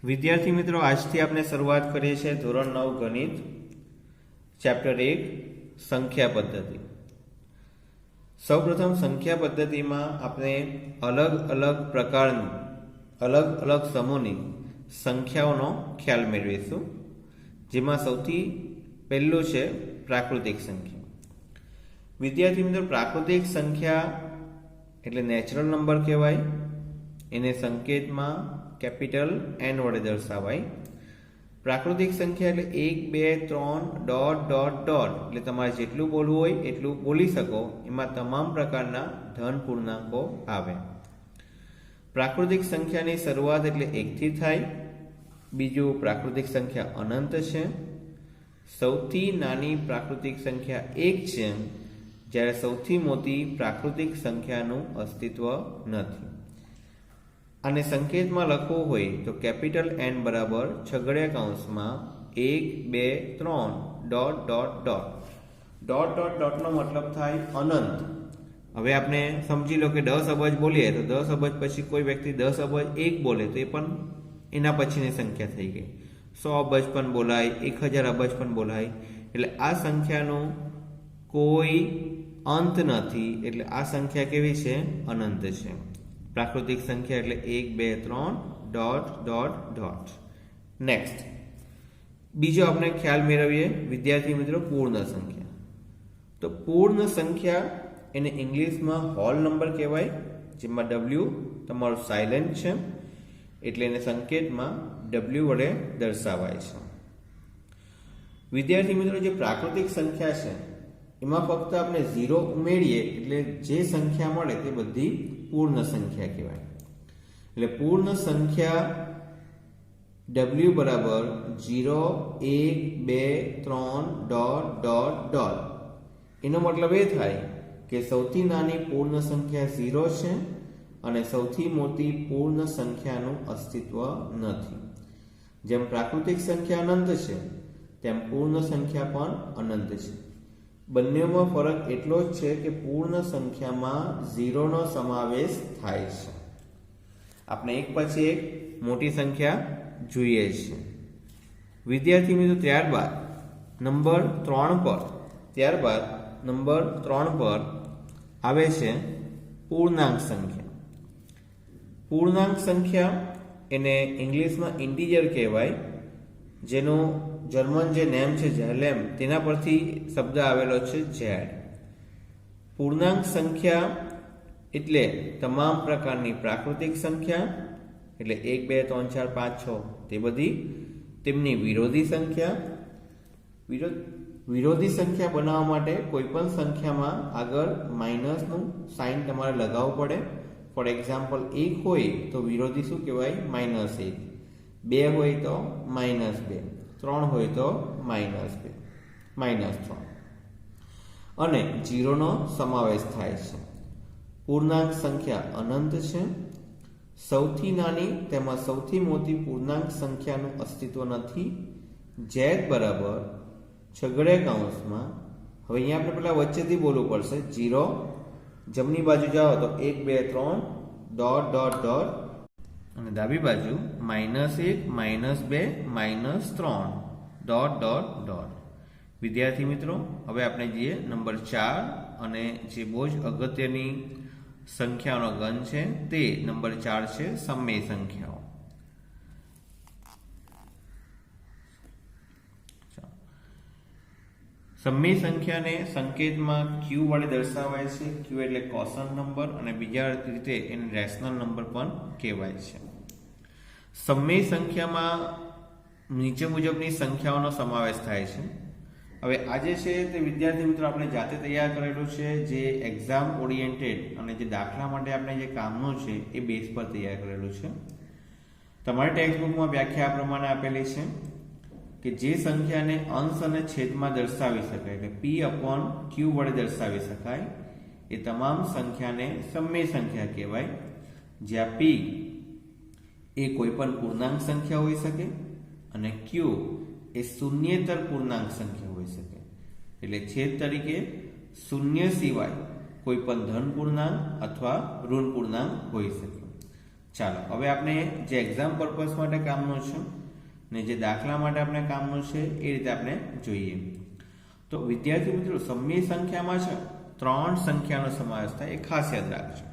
विद्यार्थी मित्रों, आज थी आपने शुरुआत करी है धोरण 9 गणित चैप्टर 1 संख्या पद्धति। सौप्रथम संख्या पद्धति में आपने अलग अलग प्रकार अलग अलग समूहनी संख्याओं ख्याल मेळवीशुं, जेमां सौथी पहेलुं छे प्राकृतिक संख्या। विद्यार्थी मित्रों, प्राकृतिक संख्या एटले नेचरल नंबर कहेवाय। एने संकेत में कैपिटल एन वडे दर्शावाय। प्राकृतिक संख्या एटले 1 2 3 डॉट डॉट डॉट एटले तमारे जेटલું બોલવું હોય એટલું બોલી શકો। એમાં તમામ પ્રકારના ધન પૂર્ણાંકો આવે। प्राकृतिक संख्याની શરૂઆત એટલે 1 થી થાય। બીજું, प्राकृतिक संख्या અનંત છે। સૌથી નાની प्राकृतिक संख्या 1 છે, જ્યારે સૌથી મોટી प्राकृतिक संख्याનું અસ્તિત્વ નથી। आने संकेत में लखवू होय तो कैपिटल एन बराबर छगड़िया काउंस में 1 2 3 dot dot dot dot dot dot नो मतलब थाय अनंत। हवे आपने समझी लो कि 10 अबज बोलीए तो 10 अबज पछी कोई व्यक्ति 10 अबज 1 बोले तो ये पण एना पछीनी संख्या थई गई। 100 अबज पण बोलाय, 1000 अबज पण बोलाय। एटले आ संख्यानो कोई अंत नथी, एटले आ संख्या केवी छे? अनंत छे। प्राकृतिक संख्या एटले 1 2 3 डॉट डॉट डॉट। नेक्स्ट, बीजो आपने ख्याल मेळवीए विद्यार्थी मित्रों, पूर्ण संख्या। तो पूर्ण संख्या एने इंग्लिश में होल नंबर कहेवाय, जेमां डब्ल्यू तमारो साइलेंट छे एटले एने संकेत में डब्ल्यू वडे दर्शावाय छे। विद्यार्थी मित्रों, जे प्राकृतिक संख्या छे एमां फक्त आपणे 0 उमेरीए एटले जे संख्या मळे ते बधी पूर्ण संख्या कहेवाय। એટલે પૂર્ણ સંખ્યા w બરાબર 0 1 2 3 ડોટ ડોટ ડોટ। એનો મતલબ એ થાય કે સૌથી નાની પૂર્ણ સંખ્યા 0 છે અને સૌથી મોટી પૂર્ણ સંખ્યાનું અસ્તિત્વ નથી। જેમ પ્રાકૃતિક સંખ્યા અનંત છે, તેમ પૂર્ણ સંખ્યા પણ અનંત છે। બંનેમાં ફરક એટલો જ છે કે પૂર્ણ સંખ્યામાં 0 નો સમાવેશ થાય છે। આપણે એક પછી એક મોટી સંખ્યા જોઈએ છે। વિદ્યાર્થી મિત્રો, ત્યારબાદ નંબર 3 પર આવે છે પૂર્ણાંક સંખ્યા। પૂર્ણાંક સંખ્યા એને ઇંગ્લિશમાં ઇન્ટીજર કહેવાય, જેનો जर्मन जे नेम छे जेलेम तेना परथी शब्द आवेलो छे जेड। पूर्णांक संख्या एटले तमाम प्रकारनी प्राकृतिक संख्या एटले 1 2 3 4 5 6 ते बधी, तेमनी विरोधी संख्या। विरोधी संख्या बनाववा माटे कोईपण संख्यामां आगळ माइनसनुं साइन तमारे लगाववुं पड़े। फॉर एक्जाम्पल 1 होय तो विरोधी शुं कहेवाय? -1। 2 होय तो -2। 3 होय तो -3 અને 0 નો સમાવેશ થાય છે। પૂર્ણાંક સંખ્યા અનંત છે। સૌથી નાની તેમાં સૌથી મોટી પૂર્ણાંક સંખ્યાનું અસ્તિત્વ નથી। z બરાબર છગડીયા કૌંસમાં, હવે અહીંયા આપણે પેલા વચ્ચેથી બોલવું પડશે 0, જમણી બાજુ જાઓ તો 1 2 3 ડોટ ડોટ ડોટ, અને ડાબી બાજુ -1 -2 -3 डॉट डॉट डॉट। विद्यार्थी मित्रों, हवे आपणे जे नंबर 4 अने जे बहु ज अगत्यनी संख्याओनो गण छे ते नंबर 4 छे सममेय संख्याओ। सममेय संख्या ने संकेत में क्यू वडे दर्शावाय छे। क्यू एटले कोशन नंबर अने बीजा रीते एने रेशनल नंबर पण कहेवाय छे। सममेय संख्या में नीचे मुजबनी संख्याओं समावेश थाय छे। हवे आज छे ते विद्यार्थी मित्रों आपणे जाते तैयार करेलुं छे, जे एक्जाम ओरिएंटेड अने जे दाखला माटे आपणे जे कामनो छे ए बेस पर तैयार करेलुं छे। तमारी टेक्स्टबुक में व्याख्या आ प्रमाणे आपेली छे कि जे संख्याने अंश अने छेदमां दर्शावी शकाय એટલે p/q वडे दर्शावी शकाय ए तमाम संख्याने सममेय संख्या कहेवाय, ज्यां p ए कोईपण पूर्णांक संख्या होई शके અને q એ શૂન્યેતર પૂર્ણાંક સંખ્યા હોઈ શકે। એટલે છેદ તરીકે શૂન્ય સિવાય કોઈ પણ ધન પૂર્ણાંક અથવા ઋણ પૂર્ણાંક હોઈ શકે। ચાલો હવે આપણે જે એક્ઝામ પર્પઝ માટે કામનું છે ને જે દાખલા માટે આપણે કામનું છે એ રીતે આપણે જોઈએ. તો વિદ્યાર્થી મિત્રો, સમય સંખ્યામાં છે 3 સંખ્યાનો સમાવેશ થાય, એ ખાસ યાદ રાખજો.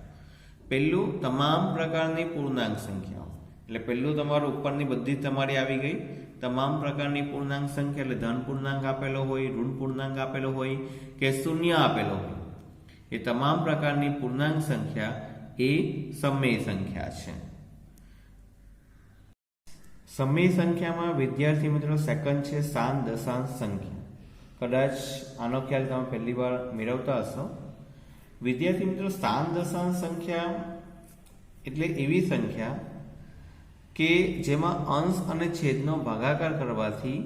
પહેલું તમામ પ્રકારની પૂર્ણાંક સંખ્યાઓ, એટલે પહેલું તમારું ઉપરની બધી તમારી આવી ગઈ તમામ પ્રકારની પૂર્ણાંક સંખ્યા, એટલે ધન પૂર્ણાંક આપેલો હોય, ઋણ પૂર્ણાંક આપેલો હોય કે શૂન્ય આપેલો હોય, એ તમામ પ્રકારની પૂર્ણાંક સંખ્યા એ સમય સંખ્યા છે. સમય સંખ્યામાં વિદ્યાર્થી મિત્રો સેકન્ડ છે શાંત દશાંશ સંખ્યા. કદાચ આનો ખ્યાલ તમે પહેલી વાર મેળવતા હશો. વિદ્યાર્થી મિત્રો, શાંત દશાંશ સંખ્યા એટલે એવી સંખ્યા કે જેમાં અંશ અને છેદનો ભાગાકાર કરવાથી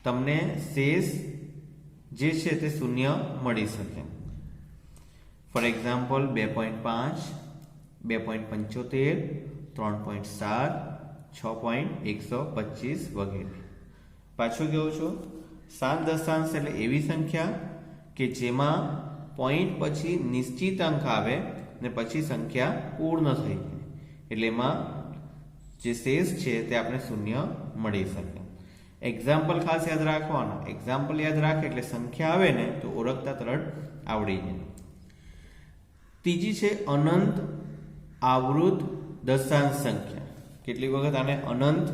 તમને શેષ જે છે તે શૂન્ય મળી શકે. ફોર એક્ઝામ્પલ 2.5, 2.75, 3.7, 6.125 વગેરે. પાછું કહું છું, શાંત દશાંશ એટલે એવી સંખ્યા કે જેમાં પોઈન્ટ પછી નિશ્ચિત અંક આવે ને પછી સંખ્યા પૂર્ણ થઈ જાય, એટલે એમાં જે શેષ છે તે આપણે શૂન્ય મળી શકે. એક્ઝામ્પલ ખાસ યાદ રાખવાના. એક્ઝામ્પલ યાદ રાખે એટલે સંખ્યા આવે ને તો ઓળખતા તરત આવડી જાય. ત્રીજી છે અનંત આવૃત દશાંશ સંખ્યા. કેટલીક વખત આને અનંત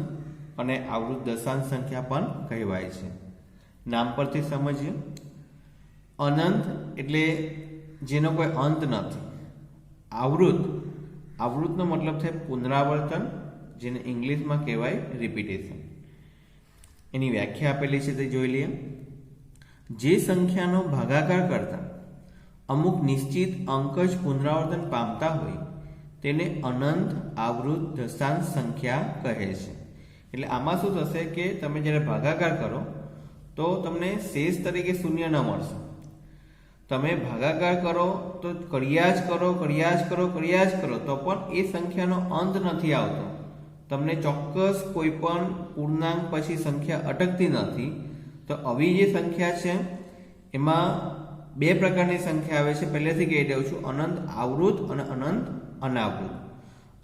અને આવૃત દશાંશ સંખ્યા પણ કહેવાય છે. નામ પરથી સમજીએ. અનંત એટલે જેનો કોઈ અંત નથી. આવૃતનો મતલબ છે પુનરાવર્તન, જેને ઇંગ્લિશમાં કહેવાય રિપીટેશન. એની વ્યાખ્યા આપેલી છે તે જોઈ લઈએ. જે સંખ્યાનો ભાગાકાર કરતા અમુક નિશ્ચિત અંક જ પુનરાવર્તન પામતા હોય તેને અનંત આવૃત દશાંશ સંખ્યા કહે છે. એટલે આમાં શું થશે કે તમે જ્યારે ભાગાકાર કરો તો તમને શેષ તરીકે શૂન્ય ન મળશે. તમે ભાગાકાર કરો તો કર્યા જ કરો તો પણ એ સંખ્યાનો અંત નથી આવતો. તમને ચોક્કસ કોઈ પણ પૂર્ણાંક પછી સંખ્યા અટકતી નથી. તો આવી જે સંખ્યા છે એમાં 2 પ્રકારની સંખ્યા આવે છે. પહેલેથી કહી દઉં છું, અનંત આવૃત અને અનંત અનાવૃત.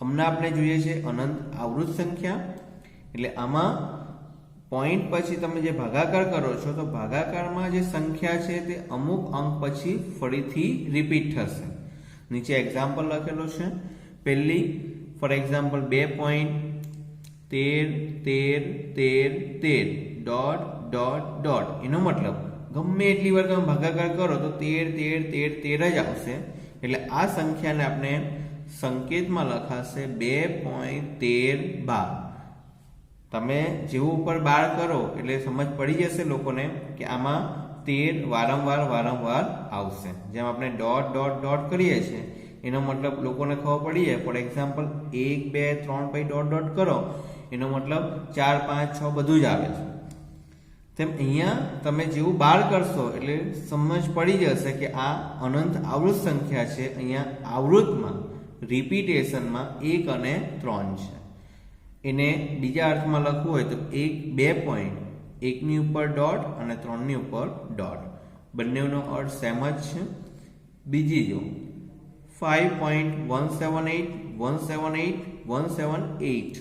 હમણાં આપણે જોઈએ છે અનંત આવૃત સંખ્યા. એટલે આમાં પોઈન્ટ પછી તમે જે ભાગાકાર કરો છો તો ભાગાકારમાં જે સંખ્યા છે તે અમુક અંક પછી ફરીથી રિપીટ થશે. નીચે એક્ઝામ્પલ લખેલો છે. પહેલી ફોર એક્ઝામ્પલ 2.13 એનો મતલબ ગમે એટલી વાર તમે ભાગાકાર કરો તો 13 જ આવશે. એટલે આ સંખ્યાને આપણે સંકેતમાં લખાશે 2.13. તમે જેવું ઉપર 12 કરો એટલે સમજ પડી જશે લોકોને કે આમાં 13 વારંવાર આવશે. જેમ આપણે ડોટ કરીએ છીએ એનો મતલબ લોકોને ખબર પડી જાય. ફોર એક્ઝામ્પલ 1, 2, 3 પછી ડોટ કરો એનો મતલબ 4, 5, 6 બધું જ આવે છે. તેમ અહીંયા તમે જેવું 12 કરશો એટલે સમજ પડી જશે કે આ અનંત આવૃત સંખ્યા છે. અહીંયા આવૃતમાં રિપીટેશનમાં 1 અને 3 છે. એને બીજા અર્થમાં લખવું હોય તો 2 પોઈન્ટ, 1ની ઉપર ડોટ અને 3ની ઉપર ડોટ, બંનેનો અર્થ સેમ જ છે. બીજી જો 5.178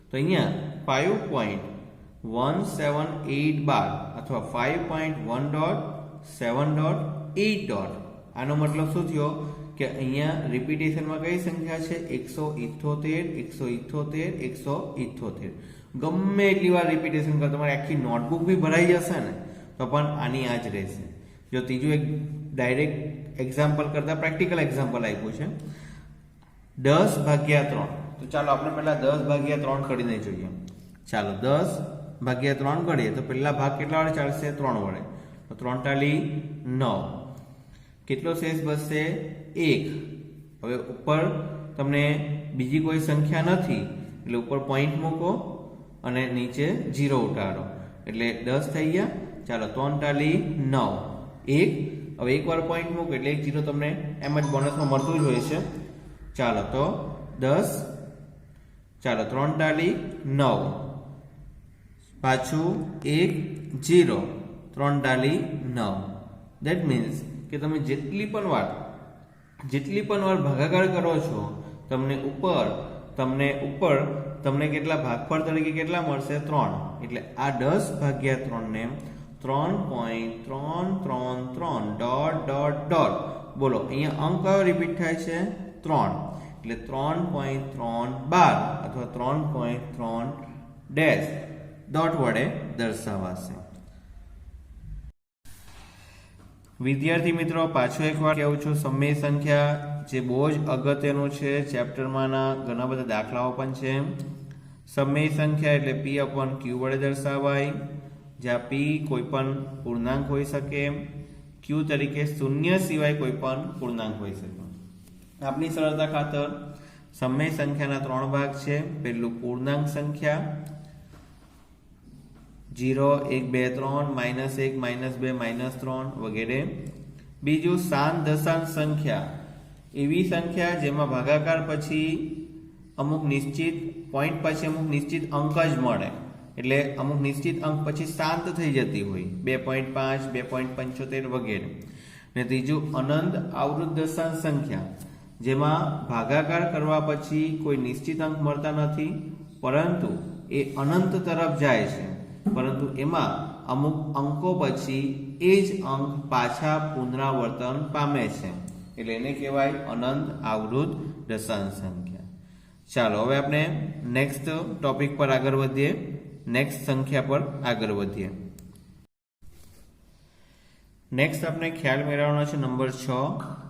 તો અહીંયા 5.178 બાર અથવા 5.1.7.8. આનો મતલબ શું થયો કે અહીંયા રિપીટેશનમાં કઈ સંખ્યા છે? 178. ગમે એટલી વાર રિપીટેશન કરો, તમારી આખી નોટબુક બી ભરાઈ જશે ને તો પણ આની આ જ રહેશે. જો ત્રીજું એક ડાયરેક્ટ એક્ઝામ્પલ કરતા પ્રેક્ટિકલ એક્ઝામ્પલ આપ્યું છે 10/3. તો ચાલો આપણે પહેલા 10/3 કરીને જોઈએ. ચાલો 10/3 કરીએ તો પહેલા ભાગ કેટલા વડે ચાલશે? 3 વડે. તો 3 × 9. કેટલો શેષ બચશે? 1. હવે ઉપર તમને બીજી કોઈ સંખ્યા નથી એટલે ઉપર પોઈન્ટ મૂકો અને નીચે 0 ઉતારો એટલે 10 થઈ ગયા. ચાલો 3 × 9 1. હવે એકવાર પોઈન્ટ મૂકો એટલે 1 0 તમને એમ જ બોનસમાં મળતું જ હોય છે. ચાલો તો 10. ચાલો 3 × 9 પાછું 1 0 3 × 9. દેટ મીન્સ કે તમે જેટલી પણ વાર ભાગાકાર કરો છો તમને ઉપર તમને કેટલા ભાગફળ તરીકે કેટલા મળશે 3 એટલે આ 10 ભાગ્યા 3 ને 3.333 ડોટ ડોટ ડોટ બોલો અહીંયા અંક કયો રિપીટ થાય છે 3 એટલે 3.312 અથવા 3.3 ડેશ ડોટ વડે દર્શાવાશે। વિદ્યાર્થી મિત્રો પાછો એકવાર કહું છું સમય સંખ્યા જે બહુ જ અગત્યનું છે ચેપ્ટરમાંના ઘણા બધા દાખલાઓ પણ છે। સમય સંખ્યા એટલે p/q વડે દર્શાવાય જ્યાં p કોઈ પણ પૂર્ણાંક હોઈ શકે q તરીકે શૂન્ય સિવાય કોઈ પણ પૂર્ણાંક હોઈ શકે। આપની સરળતા ખાતર સમય સંખ્યાના 3 ભાગ છે। પહેલું પૂર્ણાંક સંખ્યા 0 1 2 3 -1 -2 -3 વગેરે। બીજું શાંત દશાંશ સંખ્યા એવી સંખ્યા જેમાં ભાગાકાર પછી અમુક નિશ્ચિત પોઈન્ટ પછી અમુક નિશ્ચિત અંક જ મળે એટલે અમુક નિશ્ચિત અંક પછી શાંત થઈ જતી હોય 2.5 2.75 વગેરે। ને ત્રીજું અનંત આવૃત દશાંશ સંખ્યા જેમાં ભાગાકાર કરવા પછી કોઈ નિશ્ચિત અંક મળતા નથી પરંતુ એ અનંત તરફ જાય છે પરંતુ એમાં અમુક અંકો પછી એ જ અંક પાછા પુનરાવર્તન પામે છે એટલે એને કહેવાય અનંત આવૃત દશાંશ સંખ્યા। ચાલો હવે આપણે નેક્સ્ટ ટોપિક પર આગળ વધીએ, નેક્સ્ટ સંખ્યા પર આગળ વધીએ। નેક્સ્ટ આપણે ખ્યાલ મેળવવાનો છે નંબર 6,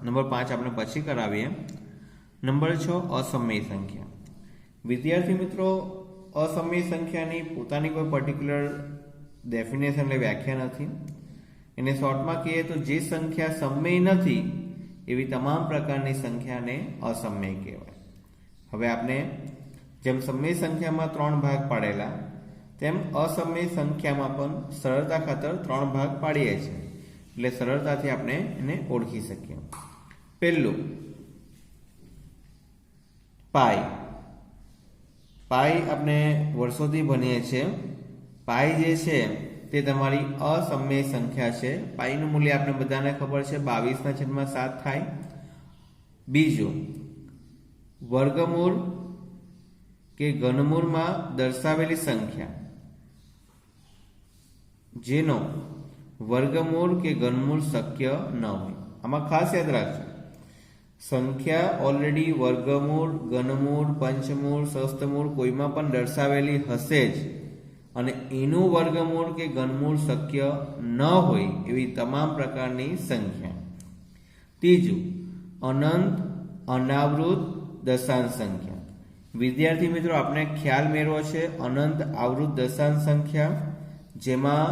નંબર 5 આપણે પછી કરાવીએ। નંબર 6 અસમય સંખ્યા। વિદ્યાર્થી મિત્રો અસમય સંખ્યાની પોતાની કોઈ પર્ટિક્યુલર ડેફિનેશન એટલે વ્યાખ્યા નથી। એને શોર્ટમાં કહીએ તો જે સંખ્યા સમય નથી એવી તમામ પ્રકારની સંખ્યાને અસમય કહેવાય। હવે આપણે જેમ સમય સંખ્યામાં 3 ભાગ પાડેલા તેમ અસમય સંખ્યામાં પણ સરળતા ખાતર 3 ભાગ પાડીએ છીએ એટલે સરળતાથી આપણે એને ઓળખી શકીએ। પહેલું પાઈ। પાઈ આપણે વર્ષોથી ભણીએ છીએ। પાઈ જે છે તે તમારી અસમય સંખ્યા છે। પાઈનું મૂલ્ય આપણે બધાને ખબર છે 22/7 થાય। બીજું વર્ગમૂળ કે ઘનમૂળમાં દર્શાવેલી સંખ્યા જેનો વર્ગમૂળ કે ઘનમૂળ શક્ય ન હોય। આમાં ખાસ યાદ રાખજો સંખ્યા ઓલરેડી વર્ગમૂળ ઘનમૂળ પંચમૂળ સહસ્તમૂળ કોઈમાં પણ દર્શાવેલી હશે જ અને એનું વર્ગમૂળ કે ઘનમૂળ શક્ય ન હોય એવી તમામ પ્રકારની સંખ્યા। ત્રીજું અનંત અનાવૃત દશાંશ સંખ્યા। વિદ્યાર્થી મિત્રો આપણે ખ્યાલ મેળવો છે અનંત આવૃત દશાંશ સંખ્યા જેમાં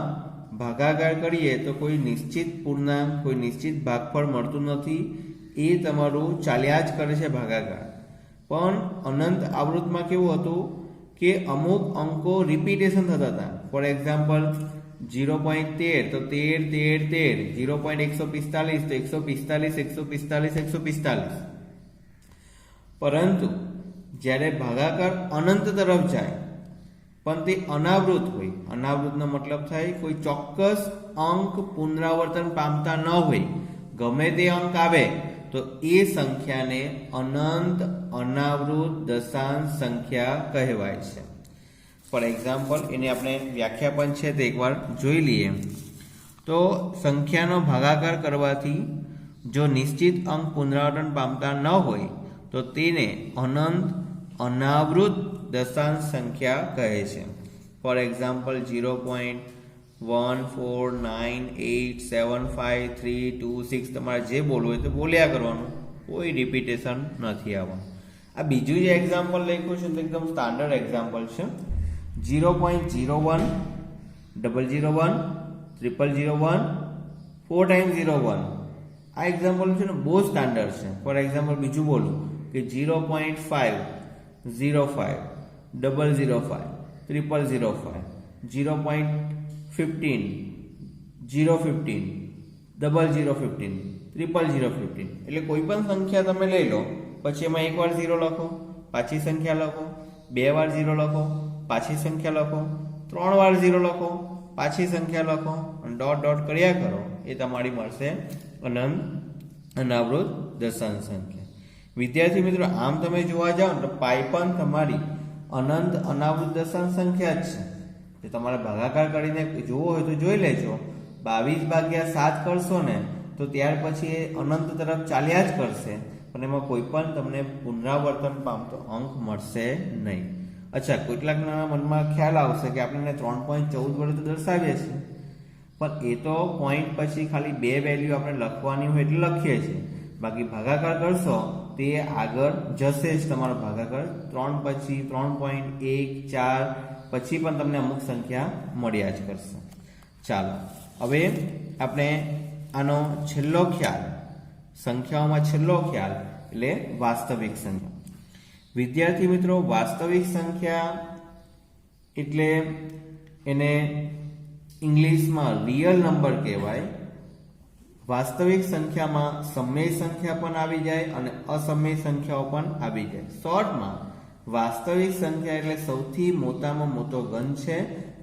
ભાગાકાર કરીએ તો કોઈ નિશ્ચિત પૂર્ણાંક કોઈ નિશ્ચિત ભાગફળ મળતું નથી એ તમારું ચાલ્યા જ કરે છે ભાગાકાર। પણ અનંત આવૃતમાં કેવું હતું કે અમુક અંકો રિપીટેશન થતા હતા। ફોર એક્ઝામ્પલ 0.13 તો 13 13 13 0.145 તો 145 145 145। પરંતુ જ્યારે ભાગાકાર અનંત તરફ જાય પણ તે અનાવૃત હોય, અનાવૃતનો મતલબ થાય કોઈ ચોક્કસ અંક પુનરાવર્તન પામતા ન હોય, ગમે તે અંક આવે તો એ સંખ્યાને અનંત અનાવૃત દશાંશ સંખ્યા કહેવાય છે। ફોર એક્ઝામ્પલ એની આપણે વ્યાખ્યા પણ છે તે એકવાર જોઈ લઈએ તો સંખ્યાનો ભાગાકાર કરવાથી જો નિશ્ચિત અંક પુનરાવર્તન પામતા ન હોય તો તેને અનંત અનાવૃત દશાંશ સંખ્યા કહે છે। ફોર એક્ઝામ્પલ 0.149875326 તમારે જે બોલવું હોય તો બોલ્યા કરવાનું, કોઈ રિપીટેશન નથી આવવાનું। આ બીજું જે એક્ઝામ્પલ લખ્યું છે તો એકદમ સ્ટાન્ડર્ડ એક્ઝામ્પલ છે 0.01 001 001 4 ટાઈમ્સ 01। આ એક્ઝામ્પલ છે ને બહુ સ્ટાન્ડર્ડ છે। ફોર એક્ઝામ્પલ બીજું બોલું કે 0.5 05 005 005 0.15 015 0015 0015 એટલે કોઈ પણ સંખ્યા તમે લઈ લો પછી એમાં એક વાર 0 લખો પાછી સંખ્યા લખો, 2 વાર 0 લખો પાછી સંખ્યા લખો, 3 વાર 0 લખો પાછી સંખ્યા લખો અને ડોટ ડોટ કર્યા કરો એ તમારી મળશે અનંત અનાવૃત દશાંશ સંખ્યા। વિદ્યાર્થી મિત્રો, આમ તમે જોવા જાઓ તો પાઈ પણ તમારી અનંત અનાવૃત દશાંશ સંખ્યા જ છે. જો તમારે ભાગાકાર કરીને જોવો હોય તો જોઈ લેજો. 22/7 કરશો ને તો ત્યાર પછી એ અનંત તરફ ચાલ્યા જ કરશે, પણ એમાં કોઈ પણ તમને પુનરાવર્તન પામતો અંક મળશે નહીં. અચ્છા, કેટલાકના મનમાં ખ્યાલ આવશે કે આપણે 3.14 વડે તો દર્શાવીએ છીએ, પણ એ તો પોઈન્ટ પછી ખાલી 2 વેલ્યુ આપણે લખવાની હોય એટલે લખીએ છીએ. બાકી ભાગાકાર કરશો તે આગળ જશે જ. તમારો ભાગાકાર 3 પછી 3.1 4 પછી પણ તમને અમુક સંખ્યા મળ્યા જ કરશે. ચાલો, હવે આપણે આનો છેલ્લો ખ્યાલ, સંખ્યાઓમાં છેલ્લો ખ્યાલ એટલે વાસ્તવિક સંખ્યા. વિદ્યાર્થી મિત્રો, વાસ્તવિક સંખ્યા એટલે એને ઇંગ્લિશમાં રિયલ નંબર કહેવાય. વાસ્તવિક સંખ્યામાં સમય સંખ્યા પણ આવી જાય અને અસમય સંખ્યાઓ પણ આવી જાય. શોર્ટમાં વાસ્તવિક સંખ્યા એટલે સૌથી મોટામાં મોટો ઘન છે,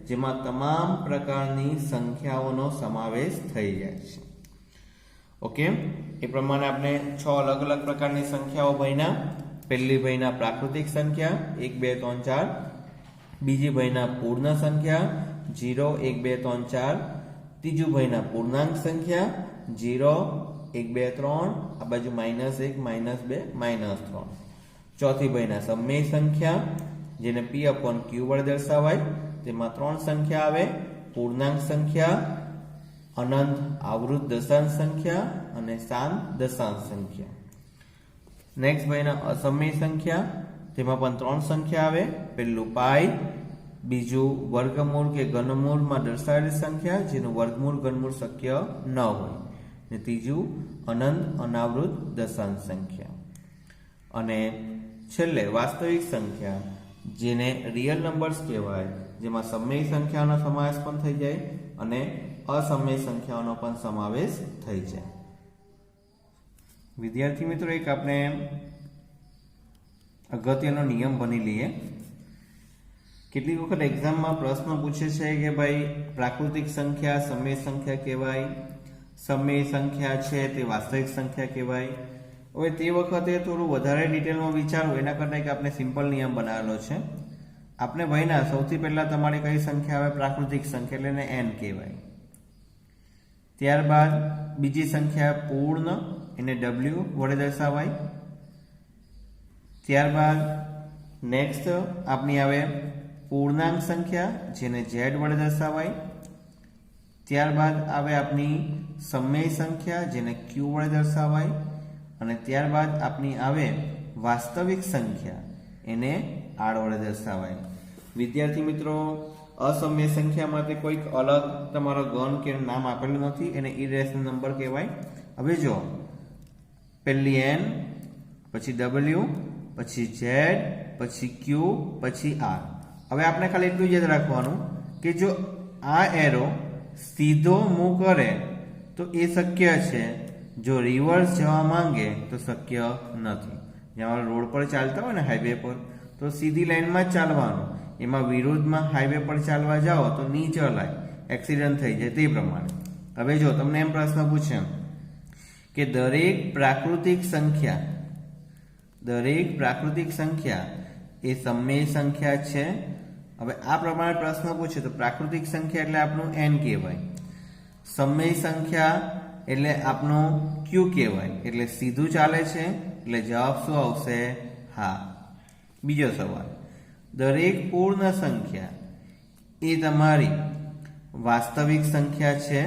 જેમાં તમામ પ્રકારની સંખ્યાઓનો સમાવેશ થઈ જાય છે. ઓકે, એ પ્રમાણે આપણે 6 અલગ અલગ પ્રકારની સંખ્યાઓ ભણ્યા. પહેલી ભણ્યા પ્રાકૃતિક સંખ્યા 1 2 3 4, બીજી ભણ્યા પૂર્ણ સંખ્યા 0 1 2 3 4, ત્રીજું ભણ્યા પૂર્ણાંક સંખ્યા 0 1 2 3, આ બાજુ -1 -2 -3. ચોથી ભણ્યા સમય સંખ્યા, જેને p/q વડે દર્શાવાય. તેમાં 3 સંખ્યા આવે: પૂર્ણાંક સંખ્યા, અનંત આવૃત દશાંશ સંખ્યા અને શાંત દશાંશ સંખ્યા. નેક્સ્ટ ભણ્યા અસમય સંખ્યા, તેમાં પણ 3 સંખ્યા આવે. પહેલું પાઈ, બીજું વર્ગમૂળ કે ઘનમૂળમાં દર્શાવેલી સંખ્યા જેનું વર્ગમૂળ ઘનમૂળ શક્ય ન હોય, ને ત્રીજું અનંત અનાવૃત દશાંશ સંખ્યા. અને છેલ્લે વાસ્તવિક સંખ્યા, જેને રિયલ નંબર્સ કહેવાય, જેમાં સમય સંખ્યાનો સમાવેશ પણ થઈ જાય અને અસમય સંખ્યાઓનો પણ સમાવેશ થઈ જાય. વિદ્યાર્થી મિત્રો, એક આપણે અગત્યનો નિયમ ભણી લઈએ. કેટલીક વખત એક્ઝામમાં પ્રશ્ન પૂછે છે કે ભાઈ પ્રાકૃતિક સંખ્યા સમય સંખ્યા કહેવાય, સમય સંખ્યા છે તે વાસ્તવિક સંખ્યા કહેવાય. હવે તે વખતે થોડું વધારે ડિટેલમાં વિચારવું એના કરતાં એક આપણે સિમ્પલ નિયમ બનાવેલો છે. આપણે ભાઈના સૌથી પહેલા તમારી કઈ સંખ્યા આવે? પ્રાકૃતિક સંખ્યા, એટલે એને n કહેવાય. ત્યારબાદ બીજી સંખ્યા પૂર્ણ, એને w વડે દર્શાવાય. ત્યારબાદ નેક્સ્ટ આપણી આવે પૂર્ણાંક સંખ્યા, જેને z વડે દર્શાવાય. ત્યારબાદ આવે આપણી સમય સંખ્યા, જેને q વડે દર્શાવાય. અને ત્યારબાદ આપણી આવે વાસ્તવિક સંખ્યા, એને r વડે દર્શાવાય. વિદ્યાર્થી મિત્રો, અસમય સંખ્યા માટે કોઈક અલગ તમારો ગણ કે નામ આપેલું નથી, એને ઇરેશનલ નંબર કહેવાય. હવે જો પહેલી n, પછી w, પછી z, પછી q, પછી r. હવે આપણે ખાલી એટલું યાદ રાખવાનું કે જો આ એરો સીધો મૂવ કરે તો એ શક્ય છે, જો રિવર્સ જવા માંગે તો શક્ય નથી. જ્યાં રોડ પર ચાલતા હોય ને હાઈવે પર, તો સીધી લાઈનમાં જ ચાલવાનું. એમાં વિરોધમાં હાઈવે પર ચાલવા જાઓ તો નહીં ચલાય, એક્સિડન્ટ થઈ જાય. તે પ્રમાણે હવે જો તમને એમ પ્રશ્ન પૂછે કે દરેક પ્રાકૃતિક સંખ્યા એ સમય સંખ્યા છે. હવે આ પ્રમાણે પ્રશ્ન પૂછે તો પ્રાકૃતિક સંખ્યા એટલે આપણું n કહેવાય, સમય સંખ્યા એટલે આપણું q કહેવાય. એટલે સીધું ચાલે છે, એટલે જવાબ શું આવશે? હા. બીજો સવાલ, દરેક પૂર્ણ સંખ્યા એ તમારી વાસ્તવિક સંખ્યા છે.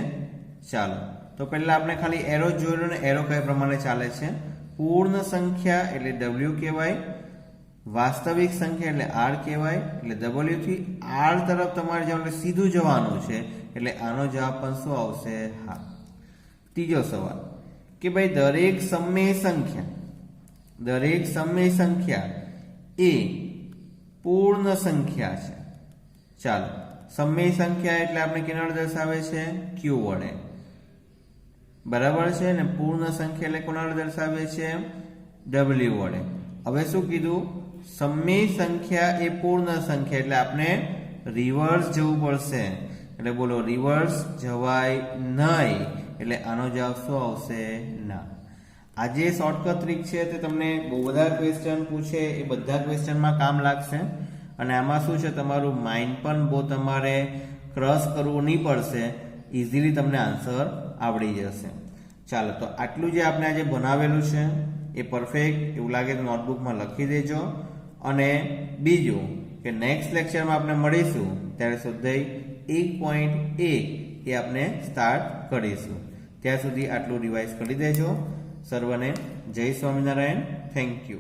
ચાલો, તો પહેલા આપણે ખાલી એરો જોઈ લો ને, એરો કયા પ્રમાણે ચાલે છે. પૂર્ણ સંખ્યા એટલે w કહેવાય, વાસ્તવિક સંખ્યા એટલે r કહેવાય. એટલે w થી r તરફ તમારે જવાનું એટલે સીધું જવાનું છે, એટલે આનો જવાબ પણ શું આવશે? હા. ત્રીજો સવાલ કે ભાઈ દરેક સમય સંખ્યા એ પૂર્ણ સંખ્યા છે. ચાલો, સમય સંખ્યા એટલે આપણે કેના વડે દર્શાવે છે? q વડે, બરાબર છે ને. પૂર્ણ સંખ્યા એટલે કોના વડે દર્શાવે છે? w વડે. હવે શું કીધું? સમય સંખ્યા એ પૂર્ણ સંખ્યા, એટલે આપણે રિવર્સ જવું પડશે. એટલે બોલો, રિવર્સ જવાય નહીં, એટલે આનો જવાબ શું આવશે? ના. આ જે શોર્ટકટ ટ્રીક છે તે તમને બહુ બધા ક્વેશ્ચન પૂછે એ બધા ક્વેશ્ચનમાં કામ લાગશે અને આમાં શું છે તમારું માઇન્ડ પણ બહુ તમારે ક્રશ કરવું નહીં પડશે, ઇઝીલી તમને આન્સર આવડી જશે. ચાલો તો આટલું જે આપણે આજે બનાવેલું છે એ પરફેક્ટ એવું લાગે તો નોટબુકમાં લખી દેજો. અને બીજું કે નેક્સ્ટ લેક્ચરમાં આપણે મળીશું ત્યારે સ્વાધ્યાય 1.1 એ આપણે સ્ટાર્ટ કરીશું. ત્યાં સુધી આટલું રિવાઇઝ કરી દેજો. સર્વને જય સ્વામિનારાયણ. Thank you.